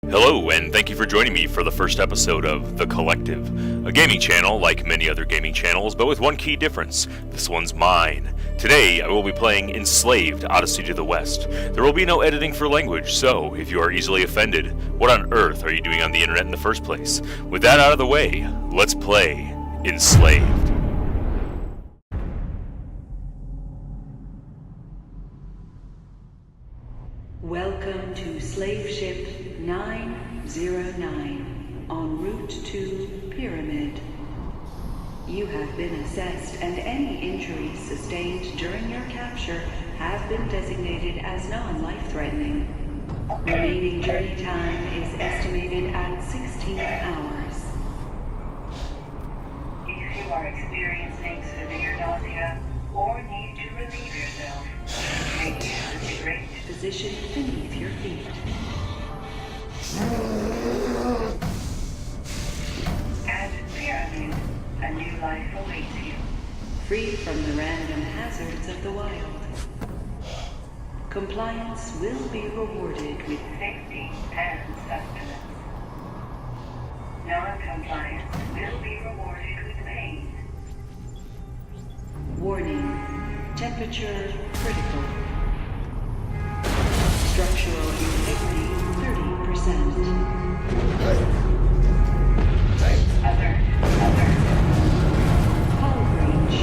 Hello, and thank you for joining me for the first episode of The Collective, a gaming channel like many other gaming channels, but with one key difference. This one's mine. Today, I will be playing Enslaved, Odyssey to the West. There will be no editing for language, so if you are easily offended, what on earth are you doing on the internet in the first place? With that out of the way, let's play Enslaved. Welcome to Slave Ship 909, en route to Pyramid. You have been assessed, and any injuries sustained during your capture have been designated as non-life-threatening. Remaining journey time is estimated at 16 hours. If you are experiencing severe nausea or need to relieve yourself, make use of the grate. Position beneath your feet. At Pyramid, a new life awaits you. Free from the random hazards of the wild. Compliance will be rewarded with Safety and sustenance. Non-compliance will be rewarded with pain. warning. Temperature critical. Structural integrity 30%. Alert. Hull range.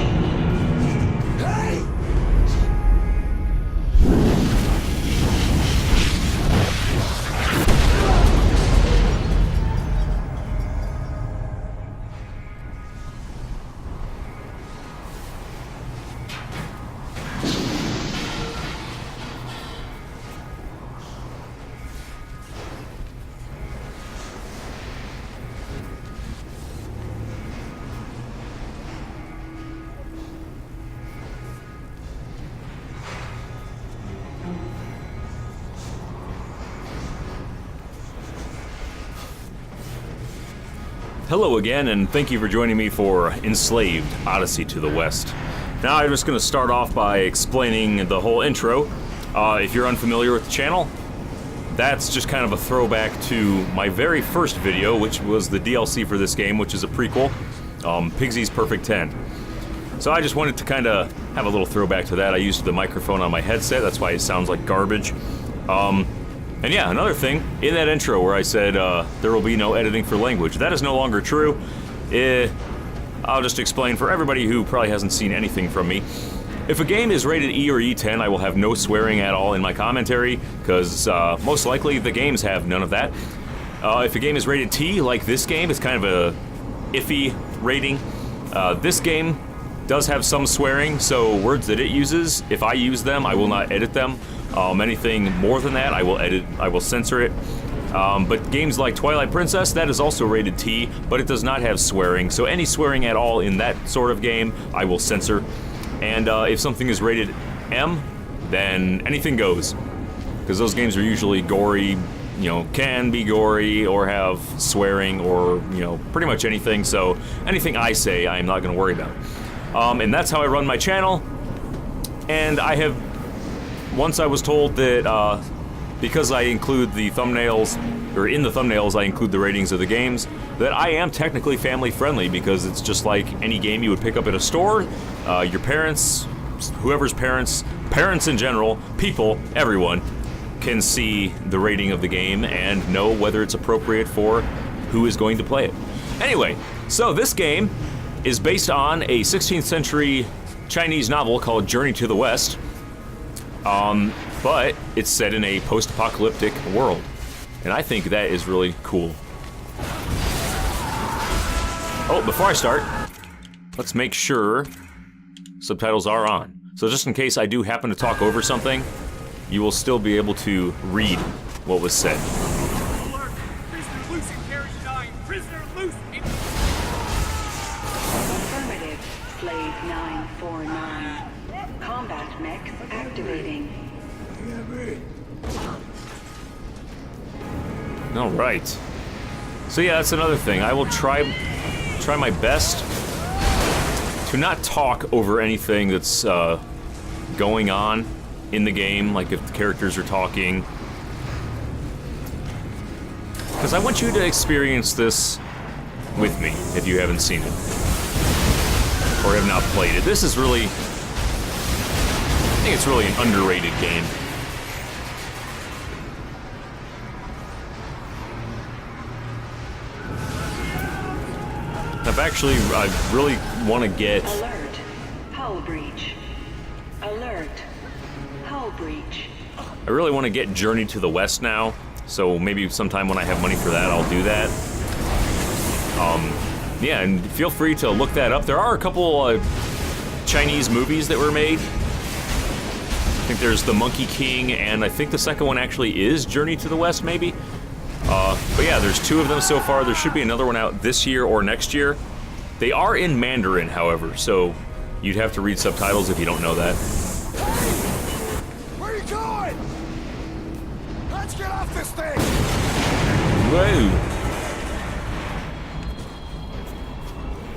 Hello again, and thank you for joining me for Enslaved, Odyssey to the West. Now I'm just going to start off by explaining the whole intro. If you're unfamiliar with the channel, that's just kind of a throwback to my very first video, which was the DLC for this game, which is a prequel, Pigsy's Perfect 10. So I just wanted to kind of have a little throwback to that. I used the microphone on my headset, that's why it sounds like garbage. And yeah, another thing, in that intro where I said there will be no editing for language, that is no longer true. I'll just explain for everybody who probably hasn't seen anything from me. If a game is rated E or E10, I will have no swearing at all in my commentary, because most likely the games have none of that. If a game is rated T, like this game, it's kind of a iffy rating. This game does have some swearing, so words that it uses, if I use them, I will not edit them. Anything more than that, I will censor it. But games like Twilight Princess, that is also rated T, but it does not have swearing, so any swearing at all in that sort of game, I will censor. And if something is rated M, then anything goes. Because those games are usually gory, can be gory, or have swearing, or, pretty much anything, so anything I say, I am not going to worry about. And that's how I run my channel, and once I was told that because I include the thumbnails, or in the thumbnails I include the ratings of the games, that I am technically family friendly, because it's just like any game you would pick up at a store. Your parents, whoever's parents in general, people, everyone, can see the rating of the game and know whether it's appropriate for who is going to play it. Anyway, so this game is based on a 16th century Chinese novel called Journey to the West. But it's set in a post-apocalyptic world, and I think that is really cool. Oh, before I start, let's make sure subtitles are on. So just in case I do happen to talk over something, you will still be able to read what was said. Alert! Prisoner loose in carriage 9! Prisoner loose in... Affirmative. Slave 949. Combat mechs activating. All right. So yeah, that's another thing. I will try my best to not talk over anything that's going on in the game, like if the characters are talking. because I want you to experience this with me if you haven't seen it or have not played it. This is really, I think it's really an underrated game. I really want to get... Alert. Hull breach. Alert. Hull breach. I really want to get Journey to the West now, so maybe sometime when I have money for that, I'll do that. Yeah, and feel free to look that up. There are a couple Chinese movies that were made. I think there's The Monkey King, and I think the second one actually is Journey to the West, maybe. But yeah, there's 2 of them so far. There should be another one out this year or next year. They are in Mandarin, however, so you'd have to read subtitles if you don't know that. Where are you going? Let's get off this thing! Whoa!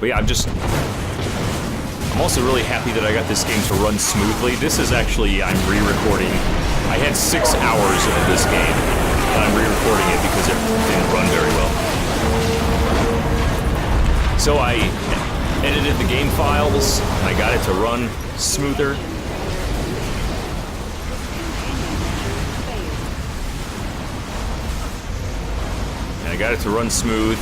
But yeah, I'm also really happy that I got this game to run smoothly. This is actually, I'm re-recording. I had 6 hours of this game, and I'm re-recording it because it didn't run very well. So I edited the game files, and I got it to run smoother. And I got it to run smooth.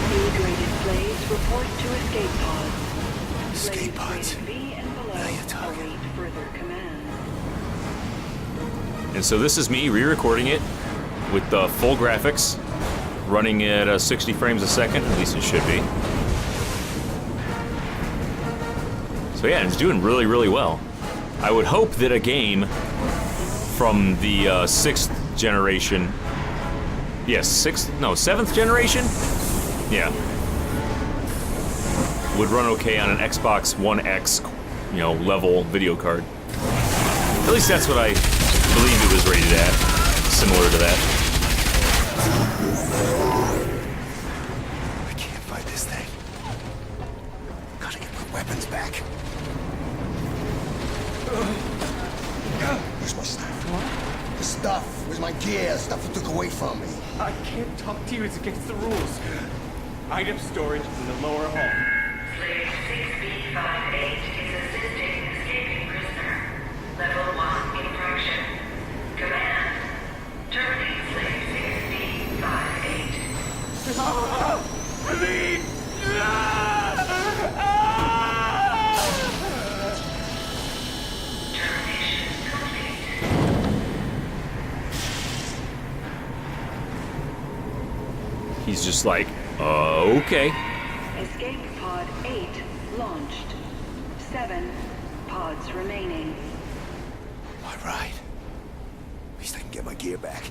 Degraded slaves report to escape pods. Escape pods. Slaves rated B and below Now you're talking. await further command. And so this is me re-recording it with the full graphics, running at 60 frames a second, at least it should be. So yeah, it's doing really, really well. I would hope that a game from the 6th generation, yes, 7th generation? Yeah. Would run okay on an Xbox One X, level video card. At least that's what I believe it was rated at, similar to that. I can't fight this thing. Gotta get my weapons back. Where's my stuff? The stuff. Where's my gear? Stuff you took away from me. I can't talk to you. It's against the rules. Item storage in the lower hall. Slave 6B58 is assisting escaping prisoner. Level 1 infraction. Command. Terminate slave 6B58. Please! Termination complete. He's just like, okay. Escape pod 8 launched. 7 pods remaining. All right. At least I can get my gear back.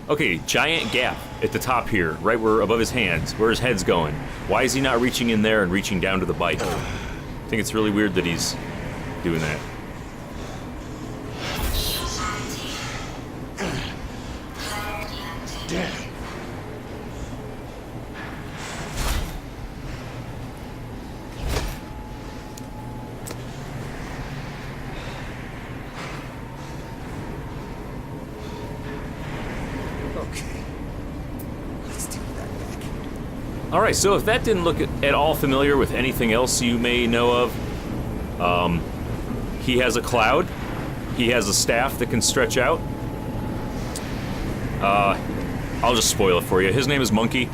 Okay, giant gap at the top here, right where above his hands, where his head's going. Why is he not reaching in there and reaching down to the bike? I think it's really weird that he's doing that. Damn. Okay. Let's take that back. Alright, so if that didn't look at all familiar with anything else you may know of, he has a cloud. He has a staff that can stretch out. I'll just spoil it for you. His name is Monkey.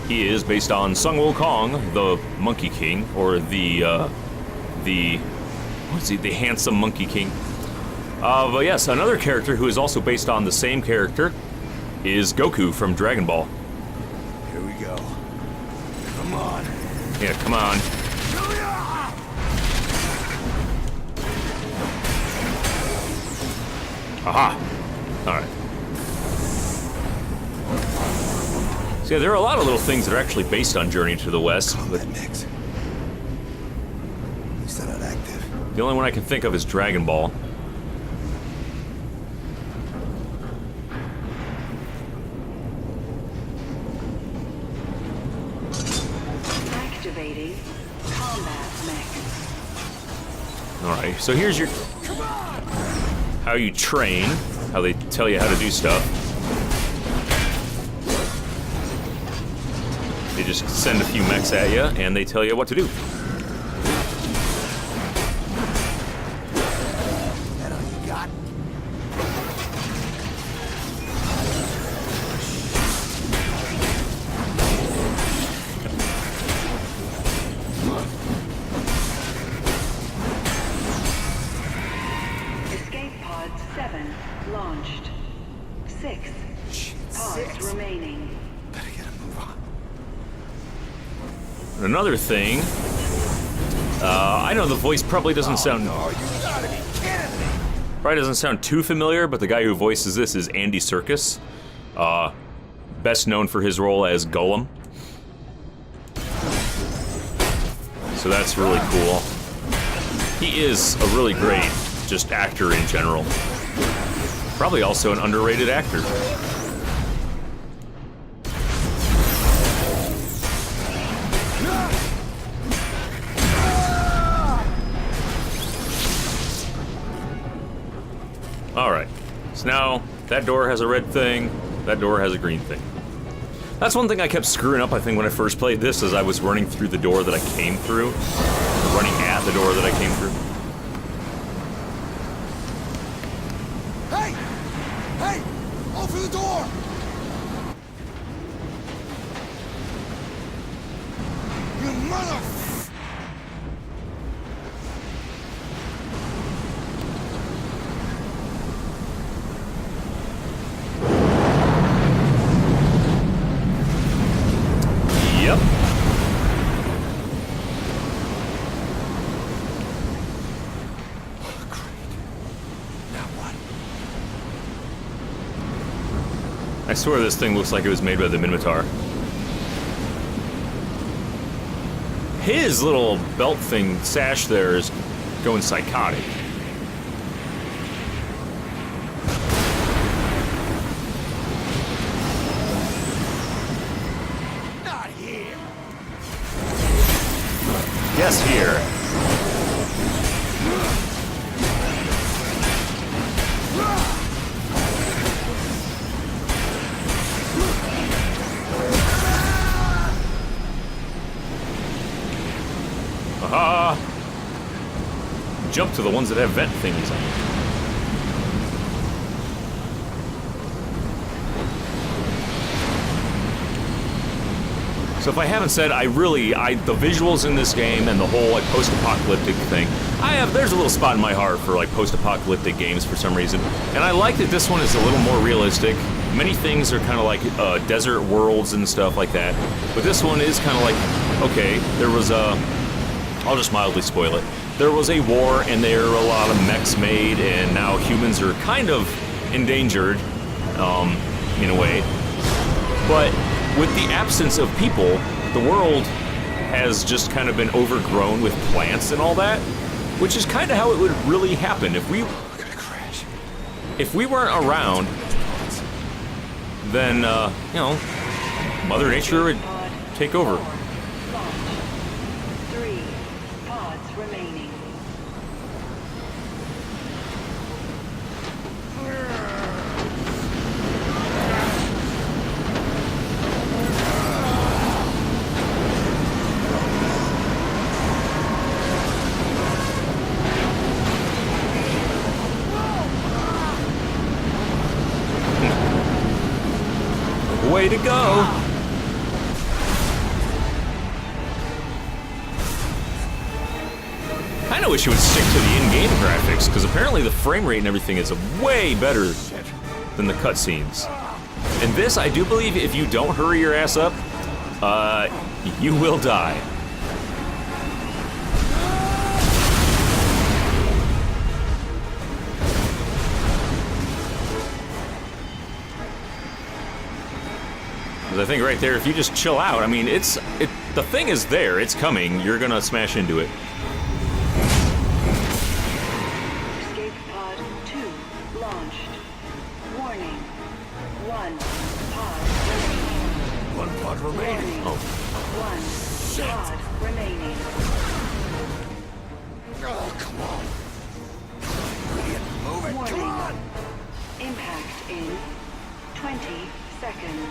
He is based on Sun Wukong, the Monkey King, or the handsome Monkey King. But yes, another character who is also based on the same character is Goku from Dragon Ball. Here we go. Come on. Yeah, come on. Aha! Alright. So yeah, there are a lot of little things that are actually based on Journey to the West, but Combat mix. At least they're not active. the only one I can think of is Dragon Ball. Activating combat mech. Alright, so here's your... how you train, how they tell you how to do stuff. just send a few mechs at you, and they tell you what to do. That all you got? Escape pod 7 launched. 6 pods Six. remaining. Better get a move on. Another thing, I know the voice probably doesn't sound Oh, you gotta be kidding me! probably doesn't sound too familiar, but the guy who voices this is Andy Serkis, best known for his role as Gollum. So that's really cool. He is a really great just actor in general. Probably also an underrated actor. Alright, so now that door has a red thing, that door has a green thing. That's one thing I kept screwing up, I think, when I first played this, as I was running through the door that I came through. Or running at the door that I came through. Hey! Hey! Open the door! You mother... Yep. Now what? I swear this thing looks like it was made by the Minotaur. His little belt thing, sash there, is going psychotic. Not here! Yes, here. Aha! Jump to the ones that have vent thingies on them. So if I haven't said, the visuals in this game and the whole like post-apocalyptic thing, there's a little spot in my heart for like post-apocalyptic games for some reason, and I like that this one is a little more realistic. Many things are kind of like desert worlds and stuff like that, but this one is kind of like, okay, there was I'll just mildly spoil it. There was a war, and there are a lot of mechs made, and now humans are kind of endangered, in a way. But with the absence of people, the world has just kind of been overgrown with plants and all that, which is kind of how it would really happen if we weren't around. Then Mother Nature would take over. 3 pods remaining. Way to go! Kinda wish it would stick to the in-game graphics, because apparently the frame rate and everything is way better than the cutscenes. And this, I do believe, if you don't hurry your ass up, you will die. I think right there, if you just chill out, I mean, the thing is there, it's coming, you're gonna smash into it. Escape pod 2 launched. Warning. 1 pod remaining. One pod remaining. Warning. Oh. 1 pod remaining. Oh, come on. Idiot, move it, come Warning. on! Impact in 20 seconds.